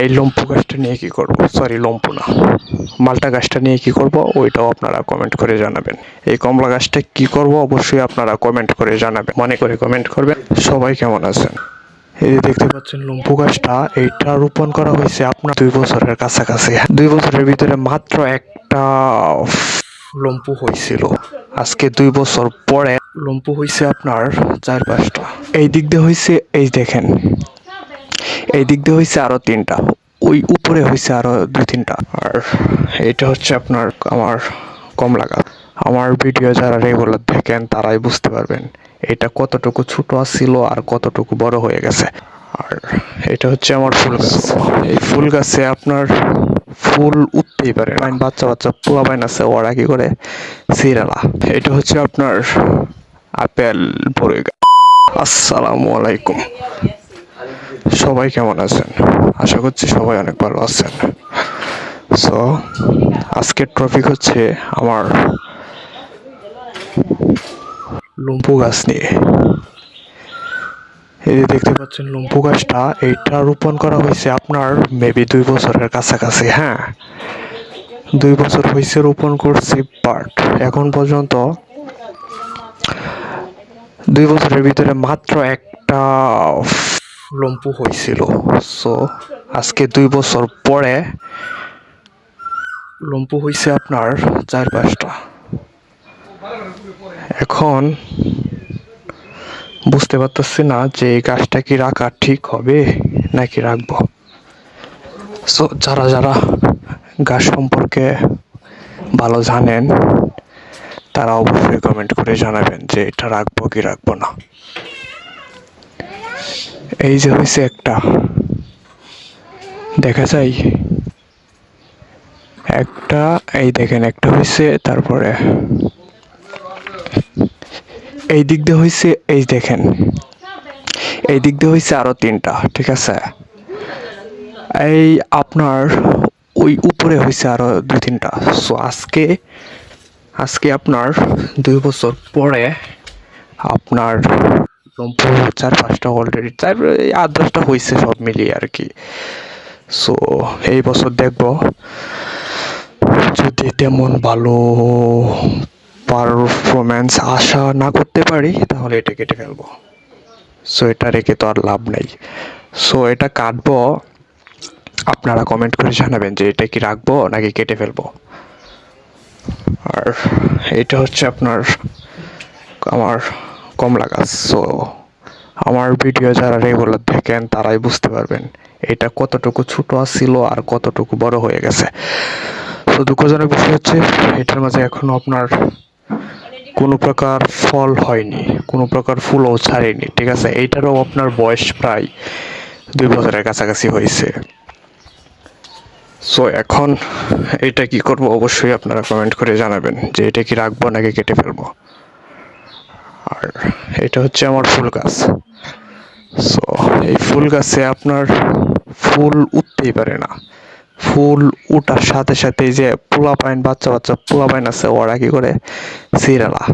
এই লম্পু গাছটা নিয়ে কি করব, সরি লম্পু না, মালটা গাছটা নিয়ে কি করব ওইটাও আপনারা কমেন্ট করে জানাবেন। এই কমলা গাছটা কি করব অবশ্যই আপনারা কমেন্ট করে জানাবেন, মনে করে কমেন্ট করবেন। সবাই কেমন আছেন? এই যে দেখতে পাচ্ছেন লম্পু গাছটা, এইটা রোপণ করা হয়েছে আপনার 2 বছরের কাছাকাছি। 2 বছরের ভিতরে মাত্র একটা লম্পু হয়েছিল। আজকে 2 বছর পরে লম্পু হয়েছে আপনার 4-5টা। এই দিক দিয়ে হয়েছে, এই দেখেন, এই দিক দিয়ে হয়েছে আরো 3টা, ওই উপরে হয়েছে আরো 2-3টা। আর এটা হচ্ছে আপনার আমার কমলা গাছ। আমার ভিডিও যারা রেগুলার দেখেন তারাই বুঝতে পারবেন এটা কতটুকু ছোট ছিল আর কতটুকু বড় হয়ে গেছে। আর এটা হচ্ছে আমার ফুল গাছ। এই ফুল গাছে আপনার ফুল উঠতেই পারে না, বাচ্চা বাচ্চা পোলাপাইন আছে, ওরা কি করে সিরালা। এটা হচ্ছে আপনার আপেল বড়ই গাছ। আসসালামু আলাইকুম, সবাই কেমন আছেন? আশা করছি সবাই অনেক ভালো আছেন। সো আজকের টপিক হচ্ছে আমার লম্পু গাছ নিয়ে। এই যে দেখতে পাচ্ছেন লম্পু গাছটা, এইটা রোপণ করা হয়েছে আপনার মেবি 2 বছরের কাছাকাছি। হ্যাঁ, 2 বছর হয়েছে রোপণ করছি, বাট এখন পর্যন্ত 2 বছরের ভিতরে মাত্র একটা লম্পু হয়েছিল। সো আজকে 2 বছর পরে লম্পু হয়েছে আপনার 4-5টা। এখন বুঝতে পারতেছি না যে এই গাছটা কি রাখা ঠিক হবে নাকি রাখবো। সো যারা যারা গাছ সম্পর্কে ভালো জানেন তারা অবশ্যই কমেন্ট করে জানাবেন যে এটা রাখবো কি রাখবো না। এই যে হয়েছে একটা, দেখা যায় একটা, এই দেখেন একটা হয়েছে, তারপরে এই দিক দিয়ে হয়েছে, এই দেখেন এই দিক দিয়ে হয়েছে আরো 3টা, ঠিক আছে। এই আপনার ওই উপরে হয়েছে আরো 2-3টা। সো আজকে আজকে আপনার 2 বছর পরে আপনার লম্পু 4-5টা অলরেডি, তারপরে 8-10টা হয়েছে সব মিলিয়ে আর কি। সো এই বছর দেখবো যদি তেমন ভালো পারফরমেন্স আশা না করতে পারি তাহলে এটা কেটে ফেলবো। সো এটা রেখে তো আর লাভ নেই। সো এটা কাটবো, আপনারা কমেন্ট করে জানাবেন যে এটা কি রাখবো নাকি কেটে ফেলবো। আর এটা হচ্ছে আপনার আমার কমলা গাছ। সো আমার ভিডিও যারা রেগুলার দেখেন তারাই বুঝতে পারবেন এটা কতটুকু ছোট ছিল আর কতটুকু বড় হয়ে গেছে। তো দুঃখজনক বিষয় হচ্ছে এটার মাঝে এখনো আপনার কোনো প্রকার ফল হয়নি, কোনো প্রকার ফুলও ছাড়েনি, ঠিক আছে। এইটারও আপনার বয়স প্রায় 2 বছরের কাছাকাছি হয়েছে। সো এখন এটা কি করব অবশ্যই আপনারা কমেন্ট করে জানাবেন যে এটা কি রাখবো নাকি কেটে ফেলবো। আর এটা হচ্ছে আমার ফুল গাছ। সো এই ফুল গাছে আপনার ফুল উঠতেই পারে না, ফুল উঠার সাথে সাথে যে পোলাপাইন, বাচ্চা বাচ্চা পোলাপাইন আছে, ওরা কি করে সিরালা,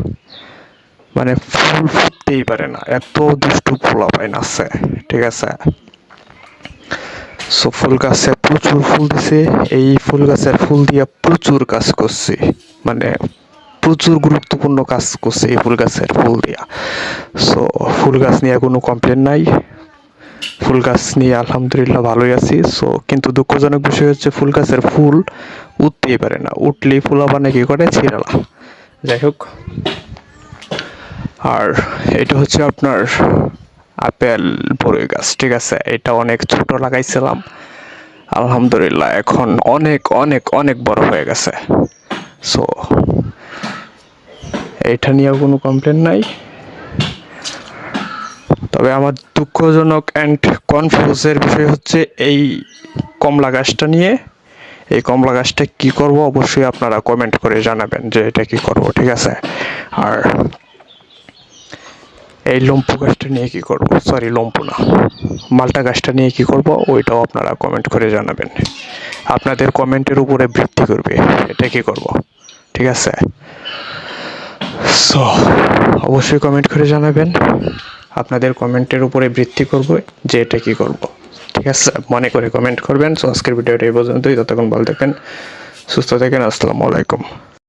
মানে ফুল ফুটতেই পারে না, এত দুষ্টু পোলাপাইন আছে, ঠিক আছে। সো ফুল গাছে প্রচুর ফুল দিছে, এই ফুল গাছের ফুল দিয়ে প্রচুর কাজ করছি, মানে প্রচুর গুরুত্বপূর্ণ কাজ করছে এই ফুল গাছের ফুল দিয়া। সো ফুল গাছ নিয়ে কোনো কমপ্লেন নাই, ফুল গাছ নিয়ে আলহামদুলিল্লাহ ভালোই আছি। সো কিন্তু দুঃখজনক বিষয় হচ্ছে ফুল গাছের ফুল উঠতেই পারে না, উঠলেই ফুল আবার নাকি করে ছিঁড়ালা। যাই হোক, আর এটা হচ্ছে আপনার আপেল বড়ই গাছ, ঠিক আছে। এটা অনেক ছোট লাগাইছিলাম, আলহামদুলিল্লাহ এখন অনেক অনেক অনেক বড় হয়ে গেছে। সো এটা নিয়েও কোনো কমপ্লেন নাই। তবে আমার দুঃখজনক অ্যান্ড কনফিউজের বিষয় হচ্ছে এই কমলা গাছটা নিয়ে। এই কমলা গাছটা কি করব অবশ্যই আপনারা কমেন্ট করে জানাবেন যে এটা কি করব, ঠিক আছে। আর এই লম্পু গাছটা নিয়ে কি করব, সরি লম্পু না, মালটা গাছটা নিয়ে কি করব ওইটাও আপনারা কমেন্ট করে জানাবেন। আপনাদের কমেন্টের উপরে ভিত্তি করবে এটা কি করব, ঠিক আছে। সো অবশ্যই কমেন্ট করে জানাবেন, আপনাদের কমেন্টের উপরে ভিত্তি করব যে এটা কি করব, ঠিক আছে। ঠিক আছে, মনে করে কমেন্ট করবেন। সো আজকের ভিডিওটা এই পর্যন্তই। ততক্ষণ ভালো থাকবেন, সুস্থ থাকেন। আসসালামু আলাইকুম।